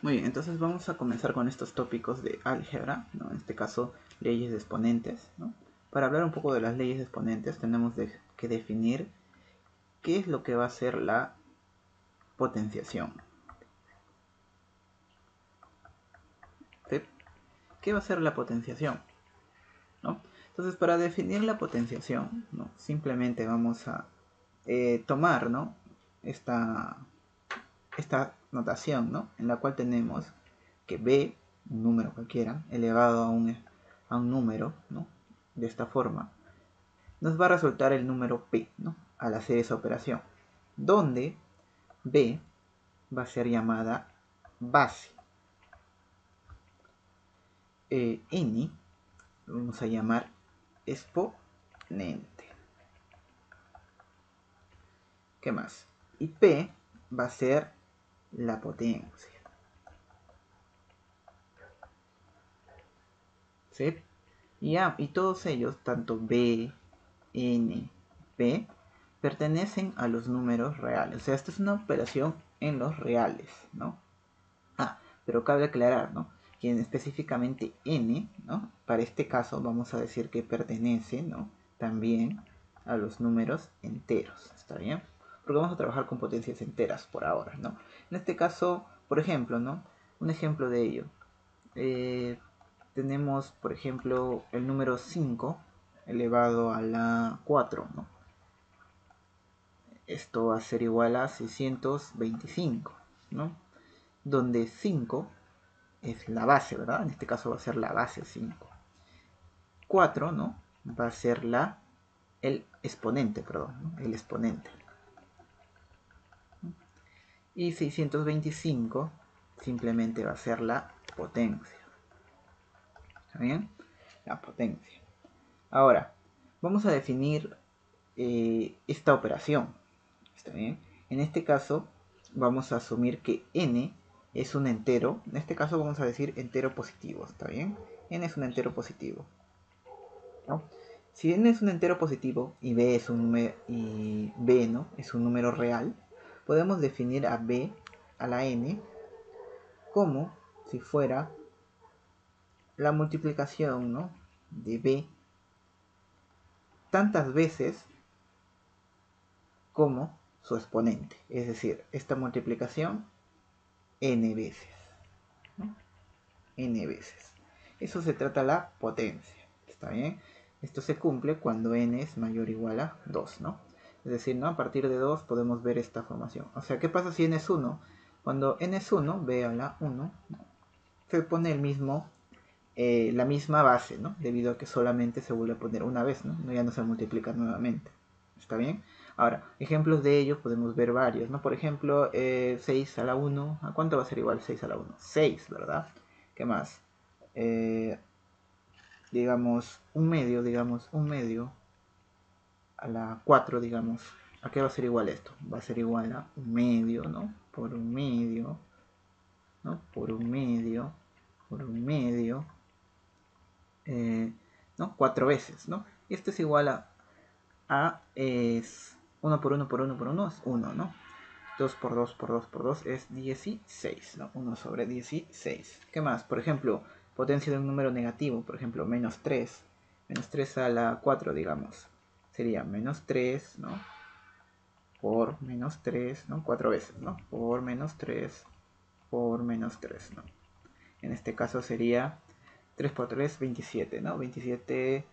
Muy bien, entonces vamos a comenzar con estos tópicos de álgebra, ¿no? En este caso, leyes de exponentes, ¿no? Para hablar un poco de las leyes de exponentes, tenemos que definir qué es lo que va a ser la potenciación. ¿Sí? ¿Qué va a ser la potenciación? ¿No? Entonces, para definir la potenciación, ¿no? Simplemente vamos a tomar, ¿no? esta, esta notación, ¿no? En la cual tenemos que b, un número cualquiera, elevado a un número, ¿no? De esta forma, nos va a resultar el número p, ¿no? Al hacer esa operación, donde b va a ser llamada base. N lo vamos a llamar exponente. ¿Qué más? Y p va a ser la potencia. ¿Sí? Y todos ellos, tanto b, n, p, pertenecen a los números reales. O sea, esta es una operación en los reales, ¿no? Pero cabe aclarar, ¿no? Que específicamente n, ¿no? Para este caso vamos a decir que pertenece, ¿no? También a los números enteros, ¿está bien? Porque vamos a trabajar con potencias enteras por ahora, ¿no? En este caso, por ejemplo, ¿no? Un ejemplo de ello. Tenemos, por ejemplo, el número 5 elevado a la 4, ¿no? Esto va a ser igual a 625, ¿no? Donde 5 es la base, ¿verdad? En este caso va a ser la base 5. 4, ¿no? Va a ser el exponente, perdón, ¿no? El exponente. Y 625 simplemente va a ser la potencia. ¿Está bien? La potencia. Ahora, vamos a definir esta operación. ¿Está bien? En este caso, vamos a asumir que n es un entero. En este caso vamos a decir entero positivo. ¿Está bien? N es un entero positivo, ¿no? Si n es un entero positivo y b es un número, y b, ¿no? es un número real, podemos definir a b, a la n, como si fuera la multiplicación, ¿no? de b tantas veces como su exponente. Es decir, esta multiplicación n veces, ¿no? N veces. Eso se trata la potencia. ¿Está bien? Esto se cumple cuando n es mayor o igual a 2, ¿no? Es decir, ¿no? A partir de 2 podemos ver esta formación. O sea, ¿qué pasa si n es 1? Cuando n es 1, b a la 1, se pone la misma base, ¿no? Debido a que solamente se vuelve a poner una vez, ¿no? Ya no se multiplica nuevamente. ¿Está bien? Ahora, ejemplos de ello podemos ver varios, ¿no? Por ejemplo, 6 a la 1. ¿A cuánto va a ser igual 6 a la 1? 6, ¿verdad? ¿Qué más? Digamos, un medio a la 4, digamos. ¿A qué va a ser igual esto? Va a ser igual a un medio, ¿no? Por un medio, ¿no? Por un medio, por un medio, ¿no? 4 veces, ¿no? Y esto es igual a es 1 por 1 por 1 por 1 es 1, ¿no? 2 por 2 por 2 por 2 es 16, ¿no? 1 sobre 16. ¿Qué más? Por ejemplo, potencia de un número negativo, por ejemplo, menos 3. Menos 3 a la 4, digamos. Sería menos 3, ¿no? Por menos 3, ¿no? 4 veces, ¿no? Por menos 3, por menos 3, ¿no? En este caso sería 3 por 3, 27, ¿no? 27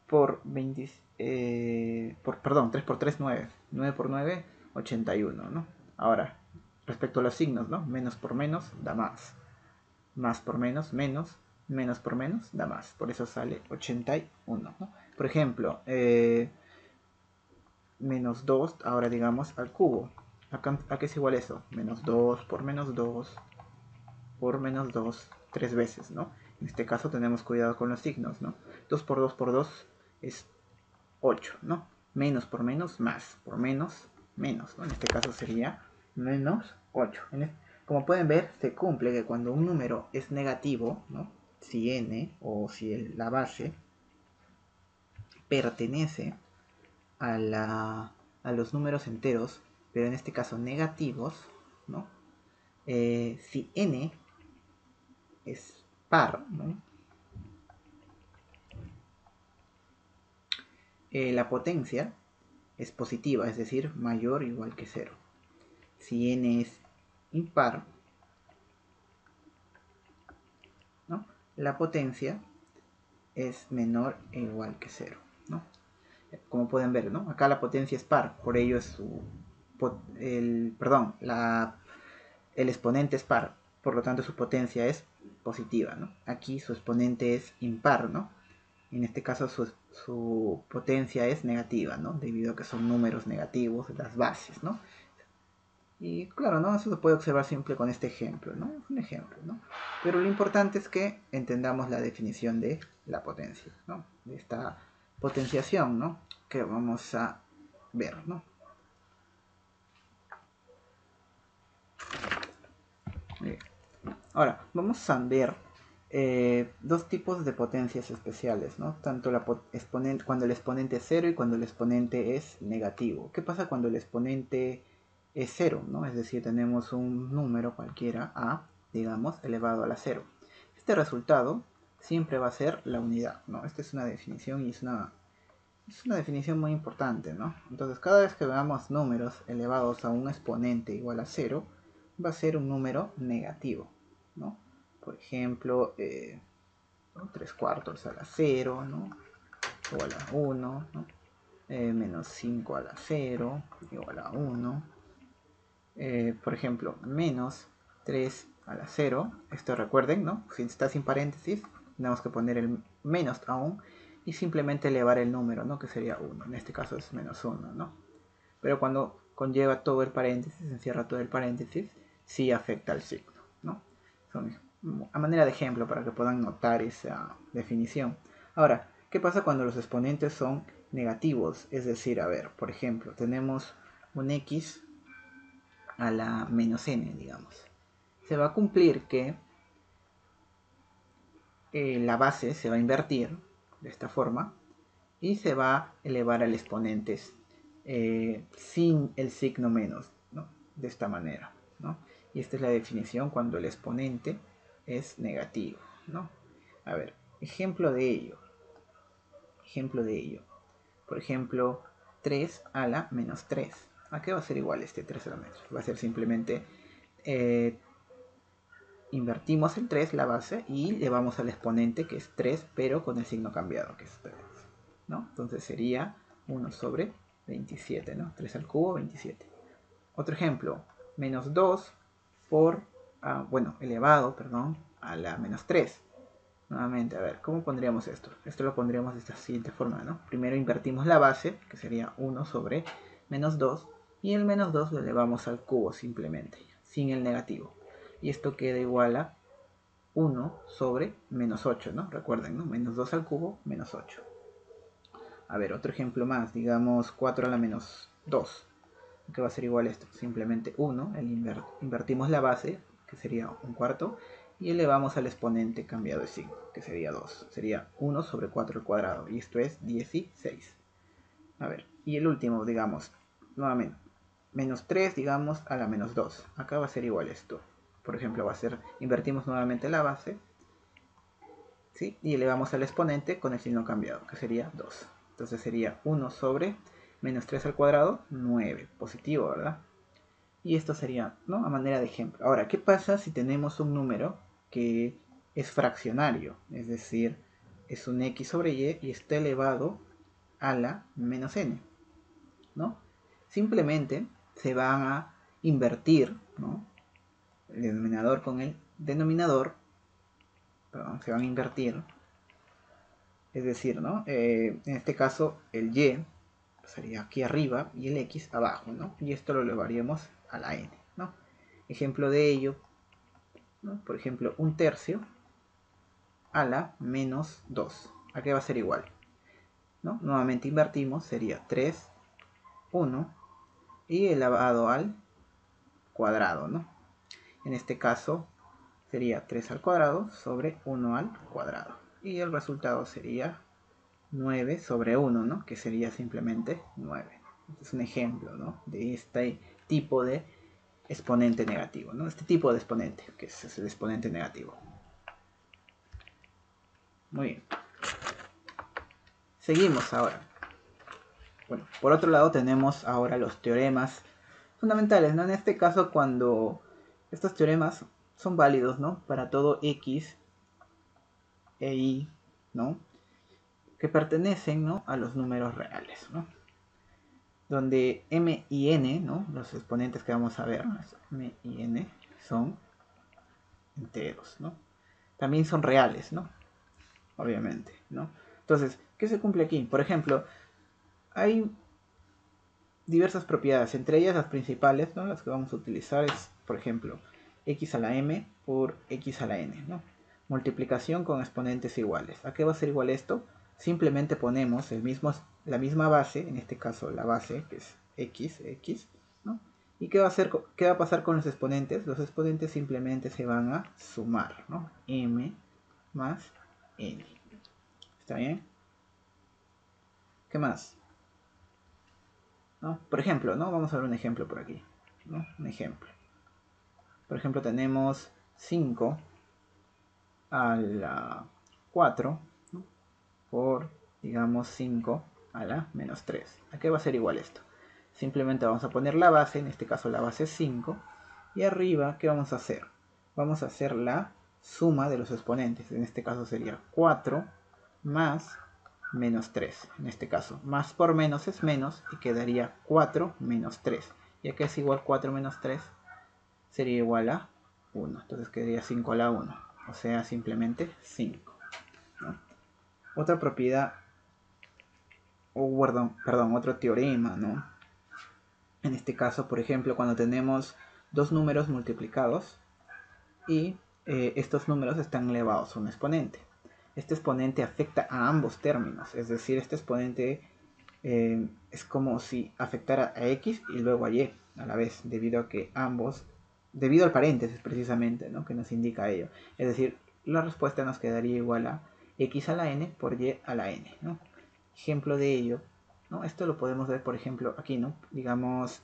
por 20, perdón, 3 por 3, 9. 9 por 9, 81, ¿no? Ahora, respecto a los signos, ¿no? Menos por menos da más. Más por menos, menos. Menos por menos da más. Por eso sale 81, ¿no? Por ejemplo, menos 2, ahora digamos al cubo. ¿A qué es igual eso? Menos 2 por menos 2 por menos 2, 3 veces, ¿no? En este caso tenemos cuidado con los signos, ¿no? 2 por 2 por 2 es 8, ¿no? Menos por menos, más. Por menos, menos, ¿no? En este caso sería menos 8. Como pueden ver, se cumple que cuando un número es negativo, ¿no? Si n o si la base pertenece a los números enteros, pero en este caso negativos, ¿no? Si n es par, ¿no? La potencia es positiva, es decir, mayor o igual que 0. Si n es impar, ¿no? La potencia es menor o igual que 0, ¿no? Como pueden ver, ¿no? Acá la potencia es par, por ello es el exponente es par, por lo tanto su potencia es positiva, ¿no? Aquí su exponente es impar, ¿no? En este caso su potencia es negativa, ¿no? Debido a que son números negativos las bases, ¿no? Y claro, ¿no? Eso se puede observar siempre con este ejemplo, ¿no? Es un ejemplo, ¿no? Pero lo importante es que entendamos la definición de la potencia, ¿no? De esta potenciación, ¿no? Que vamos a ver, ¿no? Bien. Ahora, vamos a ver dos tipos de potencias especiales, ¿no? Tanto cuando el exponente es 0 y cuando el exponente es negativo. ¿Qué pasa cuando el exponente es 0, ¿no? Es decir, tenemos un número cualquiera, a, digamos, elevado a la 0. Este resultado siempre va a ser la unidad, ¿no? Esta es una definición y es una definición muy importante, ¿no? Entonces, cada vez que veamos números elevados a un exponente igual a 0, va a ser un número negativo, ¿no? Por ejemplo, 3 cuartos a la 0, ¿no? Igual a 1, ¿no? Menos 5 a la 0, igual a 1. Por ejemplo, menos 3 a la 0. Esto recuerden, ¿no? Si está sin paréntesis, tenemos que poner el menos aún y simplemente elevar el número, ¿no? Que sería 1. En este caso es menos 1, ¿no? Pero cuando conlleva todo el paréntesis, encierra todo el paréntesis, sí afecta al signo, ¿no? Son a manera de ejemplo para que puedan notar esa definición. Ahora, ¿qué pasa cuando los exponentes son negativos? Es decir, a ver, por ejemplo, tenemos un x a la menos n, digamos. Se va a cumplir que la base se va a invertir de esta forma y se va a elevar al exponente sin el signo menos, ¿no? De esta manera, ¿no? Y esta es la definición cuando el exponente es negativo, ¿no? A ver, ejemplo de ello. Ejemplo de ello. Por ejemplo, 3 a la menos 3. ¿A qué va a ser igual este 3 a la menos? Va a ser simplemente invertimos el 3, la base, y llevamos al exponente que es 3, pero con el signo cambiado, que es 3, ¿no? Entonces sería 1 sobre 27, ¿no? 3 al cubo, 27. Otro ejemplo, menos 2 por, elevado, perdón, a la menos 3. Nuevamente, a ver, ¿cómo pondríamos esto? Esto lo pondríamos de esta siguiente forma, ¿no? Primero invertimos la base, que sería 1 sobre menos 2, y el menos 2 lo elevamos al cubo simplemente, sin el negativo. Y esto queda igual a 1 sobre menos 8, ¿no? Recuerden, ¿no? Menos 2 al cubo, menos 8. A ver, otro ejemplo más, digamos 4 a la menos 2. ¿Qué va a ser igual a esto? Simplemente 1, invertimos la base, que sería un cuarto, y elevamos al exponente cambiado de signo, que sería 2. Sería 1 sobre 4 al cuadrado, y esto es 16. A ver, y el último, digamos, nuevamente, menos 3, digamos, a la menos 2. Acá va a ser igual esto. Por ejemplo, va a ser, invertimos nuevamente la base, ¿sí? Y elevamos al exponente con el signo cambiado, que sería 2. Entonces sería 1 sobre menos 3 al cuadrado, 9. Positivo, ¿verdad? Y esto sería, ¿no? A manera de ejemplo. Ahora, ¿qué pasa si tenemos un número que es fraccionario? Es decir, es un x sobre y está elevado a la menos n, ¿no? Simplemente se van a invertir, ¿no? El denominador con el denominador, perdón, se van a invertir. Es decir, ¿no? En este caso, el y sería aquí arriba y el x abajo, ¿no? Y esto lo elevaríamos a la n, ¿no? Ejemplo de ello, ¿no? Por ejemplo, un tercio a la menos 2. ¿A qué va a ser igual? ¿No? Nuevamente invertimos, sería 3, 1 y elevado al cuadrado, ¿no? En este caso sería 3 al cuadrado sobre 1 al cuadrado. Y el resultado sería 9 sobre 1, ¿no? Que sería simplemente 9. Este es un ejemplo, ¿no? De este tipo de exponente negativo, ¿no? Este tipo de exponente, que es el exponente negativo. Muy bien. Seguimos ahora. Bueno, por otro lado tenemos ahora los teoremas fundamentales, ¿no? En este caso, cuando estos teoremas son válidos, ¿no? Para todo X e Y, ¿no? Que pertenecen, ¿no? A los números reales, ¿no? Donde M y N, ¿no? Los exponentes que vamos a ver, M y N, son enteros, ¿no? También son reales, ¿no? Obviamente, ¿no? Entonces, ¿qué se cumple aquí? Por ejemplo, hay diversas propiedades, entre ellas las principales, ¿no? Las que vamos a utilizar es, por ejemplo, x a la m por x a la n, ¿no? Multiplicación con exponentes iguales. ¿A qué va a ser igual esto? Simplemente ponemos la misma base, en este caso la base, que es x, ¿no? ¿Y qué va a pasar con los exponentes? Los exponentes simplemente se van a sumar, ¿no? M más n. ¿Está bien? ¿Qué más? ¿No? Por ejemplo, ¿no? Vamos a ver un ejemplo por aquí, ¿no? Un ejemplo. Por ejemplo, tenemos 5 a la 4, ¿no? Por, digamos, 5 a la menos 3. ¿A qué va a ser igual esto? Simplemente vamos a poner la base, en este caso la base es 5, y arriba, ¿qué vamos a hacer? Vamos a hacer la suma de los exponentes, en este caso sería 4 más menos 3, en este caso, más por menos es menos, y quedaría 4 menos 3. ¿Y a qué es igual 4 menos 3? Sería igual a 1, entonces quedaría 5 a la 1, o sea, simplemente 5, ¿no? Otra propiedad, perdón, otro teorema, ¿no? En este caso, por ejemplo, cuando tenemos dos números multiplicados y estos números están elevados a un exponente. Este exponente afecta a ambos términos, es decir, este exponente es como si afectara a x y luego a y a la vez, debido al paréntesis precisamente, ¿no? Que nos indica ello. Es decir, la respuesta nos quedaría igual a x a la n por y a la n, ¿no? Ejemplo de ello, ¿no? Esto lo podemos ver, por ejemplo, aquí, ¿no? Digamos,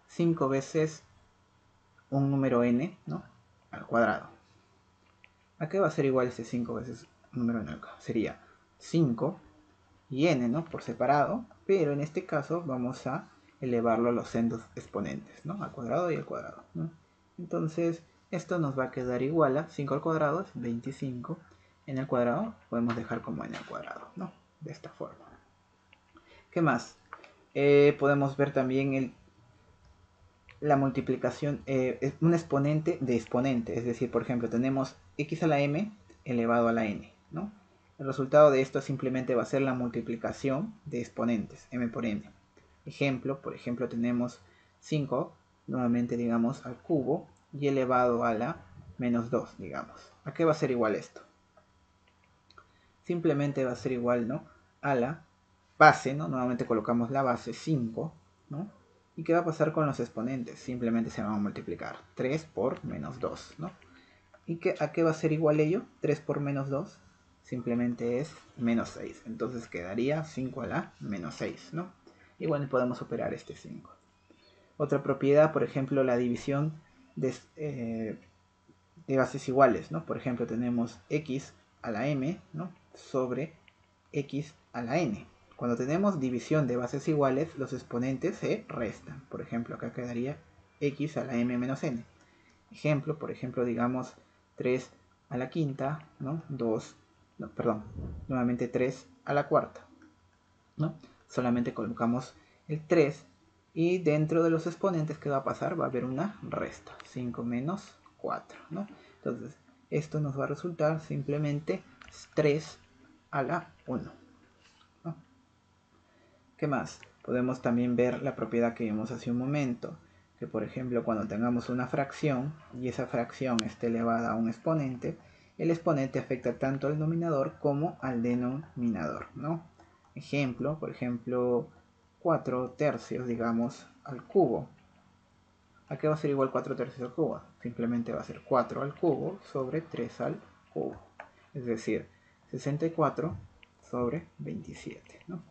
5 veces un número n, ¿no? Al cuadrado. ¿A qué va a ser igual este 5 veces un número n al cuadrado? Sería 5 y n, ¿no? Por separado, pero en este caso vamos a elevarlo a los sendos exponentes, ¿no? Al cuadrado y al cuadrado, ¿no? Entonces, esto nos va a quedar igual a 5 al cuadrado, es 25. En el cuadrado podemos dejar como n al cuadrado, ¿no? De esta forma. ¿Qué más? Podemos ver también la multiplicación, un exponente de exponente. Es decir, por ejemplo, tenemos x a la m elevado a la n, ¿no? El resultado de esto simplemente va a ser la multiplicación de exponentes, m por n. Ejemplo, por ejemplo, tenemos 5, nuevamente digamos, al cubo y elevado a la menos 2, digamos. ¿A qué va a ser igual esto? Simplemente va a ser igual, ¿no? A la base, ¿no? Nuevamente colocamos la base 5, ¿no? ¿Y qué va a pasar con los exponentes? Simplemente se van a multiplicar 3 por menos 2, ¿no? ¿Y a qué va a ser igual ello? 3 por menos 2 simplemente es menos 6. Entonces quedaría 5 a la menos 6, ¿no? Y bueno, podemos operar este 5. Otra propiedad, por ejemplo, la división de bases iguales, ¿no? Por ejemplo, tenemos x a la m, ¿no? Sobre x a la n. Cuando tenemos división de bases iguales, los exponentes se restan. Por ejemplo, acá quedaría x a la m menos n. Ejemplo, por ejemplo, digamos 3 a la quinta, ¿no? 2, no, perdón, nuevamente 3 a la cuarta, ¿no? Solamente colocamos el 3 y dentro de los exponentes, ¿qué va a pasar? Va a haber una resta, 5 menos 4, ¿no? Entonces, esto nos va a resultar simplemente 3 a la 1, ¿no? ¿Qué más? Podemos también ver la propiedad que vimos hace un momento, que por ejemplo cuando tengamos una fracción y esa fracción esté elevada a un exponente, el exponente afecta tanto al denominador como al denominador, ¿no? Ejemplo, por ejemplo, 4 tercios, digamos, al cubo. ¿A qué va a ser igual 4 tercios al cubo? Simplemente va a ser 4 al cubo sobre 3 al cubo. Es decir, 64 sobre 27, ¿no?